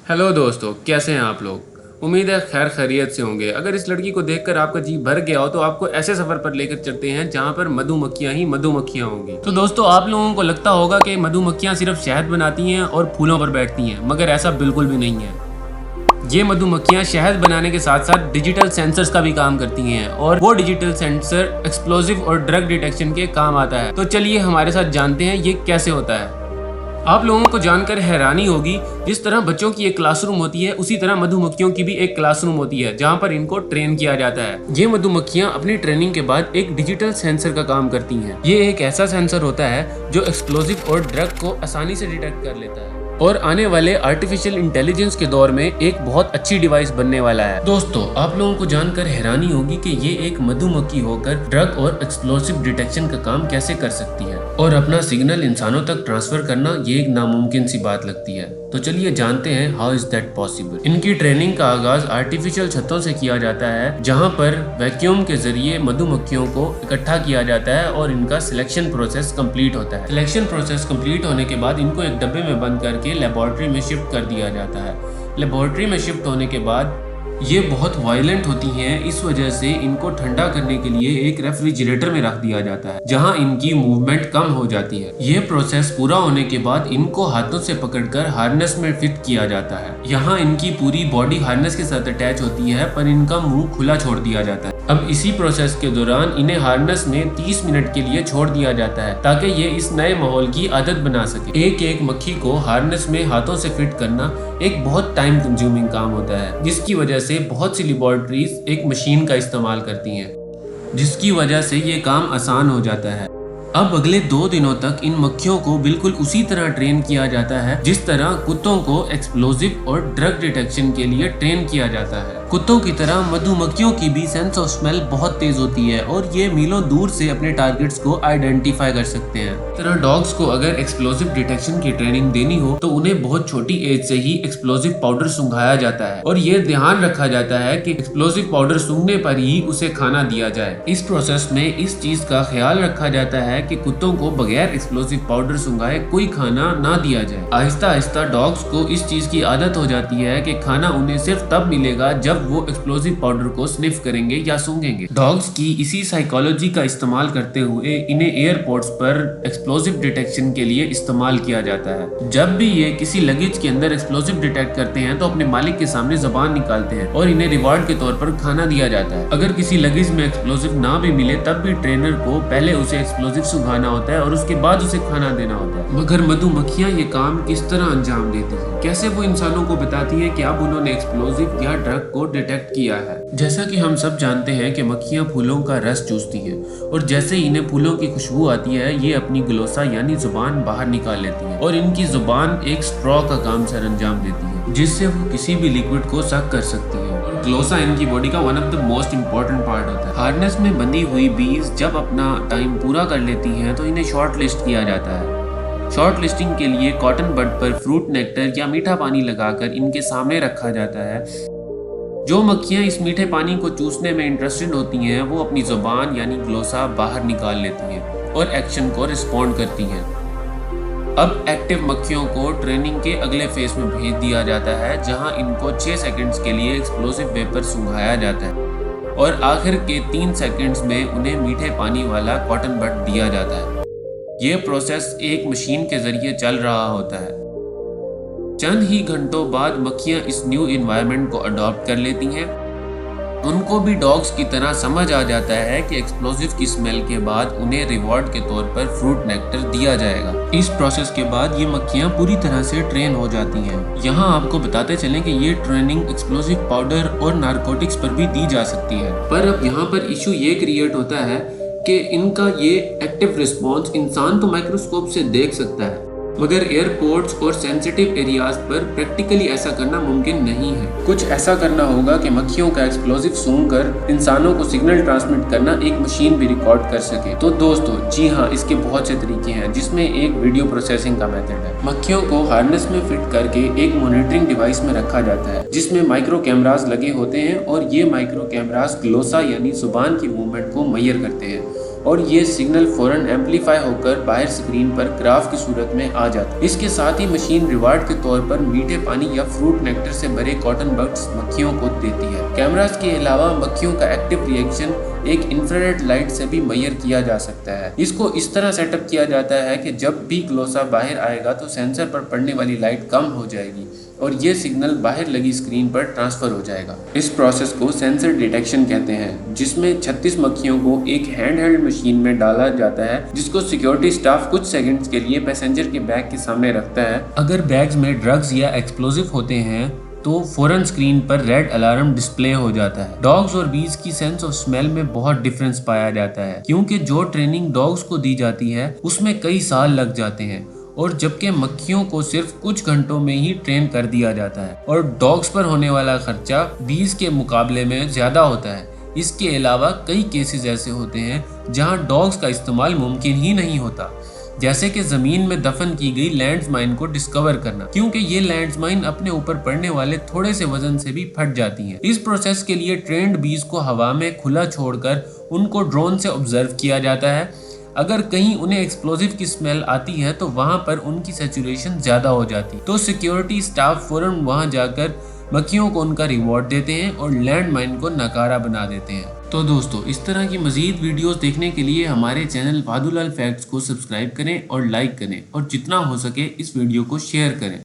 Hello दोस्तों, कैसे हैं आप लोग। उम्मीद है खैर खैरियत से होंगे। अगर इस लड़की को देखकर आपका जी भर गया हो तो आपको ऐसे सफर पर लेकर चलते हैं जहां पर मधुमक्खियां ही मधुमक्खियां होंगी। तो दोस्तों, आप लोगों को लगता होगा कि मधुमक्खियां सिर्फ शहद बनाती हैं और फूलों पर बैठती हैं, मगर ऐसा बिल्कुल भी नहीं है। ये मधुमक्खियां शहद बनाने के साथ साथ डिजिटल सेंसर्स का भी काम करती हैं और वो डिजिटल सेंसर एक्सप्लोजिव और ड्रग डिटेक्शन के काम आता है। तो चलिए हमारे साथ जानते हैं ये कैसे होता है। आप लोगों को जानकर हैरानी होगी, जिस तरह बच्चों की एक क्लासरूम होती है उसी तरह मधुमक्खियों की भी एक क्लासरूम होती है जहां पर इनको ट्रेन किया जाता है। ये मधुमक्खियां अपनी ट्रेनिंग के बाद एक डिजिटल सेंसर का काम करती हैं। ये एक ऐसा सेंसर होता है जो एक्सप्लोजिव और ड्रग को आसानी से डिटेक्ट कर लेता है और आने वाले आर्टिफिशियल इंटेलिजेंस के दौर में एक बहुत अच्छी डिवाइस बनने वाला है। दोस्तों, आप लोगों को जानकर हैरानी होगी कि ये एक मधुमक्खी होकर ड्रग और एक्सप्लोसिव डिटेक्शन का काम कैसे कर सकती है और अपना सिग्नल इंसानों तक ट्रांसफर करना ये एक नामुमकिन सी बात लगती है। तो चलिए जानते हैं हाउ इज दैट पॉसिबल। इनकी ट्रेनिंग का आगाज आर्टिफिशियल छतों से किया जाता है, जहां पर वैक्यूम के जरिए मधुमक्खियों को इकट्ठा किया जाता है और इनका सिलेक्शन प्रोसेस कंप्लीट होता है। सिलेक्शन प्रोसेस कंप्लीट होने के बाद इनको एक डब्बे में बंद करके लेबोरेटरी में शिफ्ट कर दिया जाता है। लेबोरेटरी में शिफ्ट होने के बाद ये बहुत वायलेंट होती हैं, इस वजह से इनको ठंडा करने के लिए एक रेफ्रिजरेटर में रख दिया जाता है जहां इनकी मूवमेंट कम हो जाती है। ये प्रोसेस पूरा होने के बाद इनको हाथों से पकड़कर हार्नेस में फिट किया जाता है। यहाँ इनकी पूरी बॉडी हार्नेस के साथ अटैच होती है पर इनका मुंह खुला छोड़ दिया जाता है। अब इसी प्रोसेस के दौरान इन्हें हार्नेस में 30 मिनट के लिए छोड़ दिया जाता है ताकि ये इस नए माहौल की आदत बना सके। एक एक मक्खी को हार्नेस में हाथों से फिट करना एक बहुत टाइम कंज्यूमिंग काम होता है, जिसकी वजह से बहुत सी लेबोरेटरीज एक मशीन का इस्तेमाल करती हैं, जिसकी वजह से ये काम आसान हो जाता है। अब अगले 2 दिनों तक इन मक्खियों को बिल्कुल उसी तरह ट्रेन किया जाता है जिस तरह कुत्तों को एक्सप्लोजिव और ड्रग डिटेक्शन के लिए ट्रेन किया जाता है। कुत्तों की तरह मधुमक्खियों की भी सेंस ऑफ स्मेल बहुत तेज होती है और ये मीलों दूर से अपने टारगेट्स को आइडेंटिफाई कर सकते हैं। इस तरह डॉग्स को अगर एक्सप्लोजिव डिटेक्शन की ट्रेनिंग देनी हो तो उन्हें बहुत छोटी एज से ही एक्सप्लोजिव पाउडर सुंघाया जाता है और ये ध्यान रखा जाता है कि एक्सप्लोजिव पाउडर सूंघने पर ही उसे खाना दिया जाए। इस प्रोसेस में इस चीज का ख्याल रखा जाता है कि कुत्तों को बगैर एक्सप्लोजिव पाउडर सुंघाए कोई खाना ना दिया जाए। आहिस्ता आहिस्ता डॉग्स को इस चीज की आदत हो जाती है कि खाना उन्हें सिर्फ तब मिलेगा जब वो एक्सप्लोजिव पाउडर को स्निफ करेंगे या सूंघेंगे। डॉग्स की इसी साइकोलॉजी का इस्तेमाल करते हुए इन्हें एयरपोर्ट्स पर एक्सप्लोजिव डिटेक्शन के लिए इस्तेमाल किया जाता है। जब भी ये किसी लगेज के अंदर एक्सप्लोजिव डिटेक्ट करते हैं तो अपने मालिक के सामने जुबान निकालते हैं और इन्हें रिवार्ड के तौर पर खाना दिया जाता है। अगर किसी लगेज में एक्सप्लोजिव ना भी मिले तब भी ट्रेनर को पहले उसे एक्सप्लोजिव सुंघाना होता है और उसके बाद उसे खाना देना होता है। मगर मधुमक्खियां ये काम किस तरह अंजाम देती हैं? कैसे वो इंसानों को बताती है कि अब उन्होंने एक्सप्लोजिव या ड्रग को डिटेक्ट किया है? जैसा कि हम सब जानते हैं कि मक्खियां फूलों का रस चूसती हैं और जैसे ही इन्हें फूलों की खुशबू आती है ये अपनी ग्लोसा यानी जुबान बाहर निकाल लेती है और इनकी जुबान एक स्ट्रॉ का काम सर अंजाम देती है जिससे वो किसी भी लिक्विड को सक कर सकती है। और ग्लोसा इनकी बॉडी का one of the most important part होता है। हार्नेस में बंधी हुई बीज जब अपना टाइम पूरा कर लेती हैं तो इन्हें शॉर्ट लिस्ट किया जाता है। शॉर्ट लिस्टिंग के लिए कॉटन बड पर फ्रूट नेक्टर या मीठा पानी लगाकर इनके सामने रखा जाता है। जो मक्खियां इस मीठे पानी को चूसने में इंटरेस्टेड होती हैं वो अपनी जुबान यानी ग्लोसा बाहर निकाल लेती हैं और एक्शन को रिस्पॉन्ड करती हैं। अब एक्टिव मक्खियों को ट्रेनिंग के अगले फेज में भेज दिया जाता है जहां इनको 6 सेकंड्स के लिए एक्सप्लोसिव वेपर सुंघाया जाता है और आखिर के 3 सेकंड्स में उन्हें मीठे पानी वाला कॉटन बड दिया जाता है। ये प्रोसेस एक मशीन के जरिए चल रहा होता है। चंद ही घंटों बाद मक्खियां इस न्यू एनवायरनमेंट को अडॉप्ट कर लेती हैं। उनको भी डॉग्स की तरह समझ आ जाता है कि एक्सप्लोजिव की स्मेल के बाद उन्हें रिवॉर्ड के तौर पर फ्रूट नेक्टर दिया जाएगा। इस प्रोसेस के बाद ये मक्खियां पूरी तरह से ट्रेन हो जाती हैं। यहाँ आपको बताते चलें कि ये ट्रेनिंग एक्सप्लोजिव पाउडर और नारकोटिक्स पर भी दी जा सकती है। पर अब यहाँ पर इशू ये क्रिएट होता है कि इनका ये एक्टिव रिस्पॉन्स इंसान तो माइक्रोस्कोप से देख सकता है मगर एयरपोर्ट्स और सेंसिटिव एरियाज पर प्रैक्टिकली ऐसा करना मुमकिन नहीं है। कुछ ऐसा करना होगा कि मक्खियों का एक्सप्लोजिव सूंघकर इंसानों को सिग्नल ट्रांसमिट करना एक मशीन भी रिकॉर्ड कर सके। तो दोस्तों, जी हाँ, इसके बहुत से तरीके हैं जिसमें एक वीडियो प्रोसेसिंग का मेथड है। मक्खियों को हार्नेस में फिट करके एक मॉनिटरिंग डिवाइस में रखा जाता है जिसमें माइक्रो कैमरास लगे होते हैं और ये माइक्रो कैमरास ग्लोसा यानी जुबान की मूवमेंट को मेजर करते हैं और ये सिग्नल फौरन एम्पलीफाई होकर बाहर स्क्रीन पर ग्राफ की सूरत में आ जाता है। इसके साथ ही मशीन रिवार्ड के तौर पर मीठे पानी या फ्रूट नेक्टर से भरे कॉटन बड्स मक्खियों को देती है। कैमरास के अलावा मक्खियों का एक्टिव रिएक्शन एक इंफ्रारेड लाइट से भी मेजर किया जा सकता है। इसको इस तरह सेटअप किया जाता है कि जब भी ग्लोसा बाहर आएगा तो सेंसर पर पड़ने वाली लाइट कम हो जाएगी और ये सिग्नल बाहर लगी स्क्रीन पर ट्रांसफर हो जाएगा। इस प्रोसेस को सेंसर डिटेक्शन कहते हैं, जिसमें 36 मक्खियों को एक हैंडहेल्ड मशीन में डाला जाता है, जिसको सिक्योरिटी स्टाफ कुछ सेकंड्स के लिए पैसेंजर के बैग के सामने रखता है। अगर बैग्स में ड्रग्स या एक्सप्लोजिव होते हैं तो फौरन स्क्रीन पर रेड अलार्म डिस्प्ले हो जाता है। डॉग्स और बीज की सेंस ऑफ स्मेल में बहुत डिफरेंस पाया जाता है, क्योंकि जो ट्रेनिंग डॉग्स को दी जाती है उसमें कई साल लग जाते हैं, और जबकि मक्खियों को सिर्फ कुछ घंटों में ही ट्रेन कर दिया जाता है और डॉग्स पर होने वाला खर्चा बीज के मुकाबले में ज्यादा होता है। इसके अलावा कई केसेस ऐसे होते हैं जहां डॉग्स का इस्तेमाल मुमकिन ही नहीं होता, जैसे कि जमीन में दफन की गई लैंडमाइन को डिस्कवर करना, क्योंकि ये लैंडमाइन अपने ऊपर पड़ने वाले थोड़े से वजन से भी फट जाती हैं। इस प्रोसेस के लिए ट्रेंड बीज को हवा में खुला छोड़कर उनको ड्रोन से ऑब्जर्व किया जाता है। अगर कहीं उन्हें एक्सप्लोजिव की स्मेल आती है तो वहां पर उनकी सैचुरेशन ज्यादा हो जाती है, तो सिक्योरिटी स्टाफ फौरन वहां जाकर मक्खियों को उनका रिवॉर्ड देते हैं और लैंडमाइन को नकारा बना देते हैं। तो दोस्तों, इस तरह की मजीद वीडियोस देखने के लिए हमारे चैनल वादुलाल फैक्ट्स को सब्सक्राइब करें और लाइक करें, और जितना हो सके इस वीडियो को शेयर करें।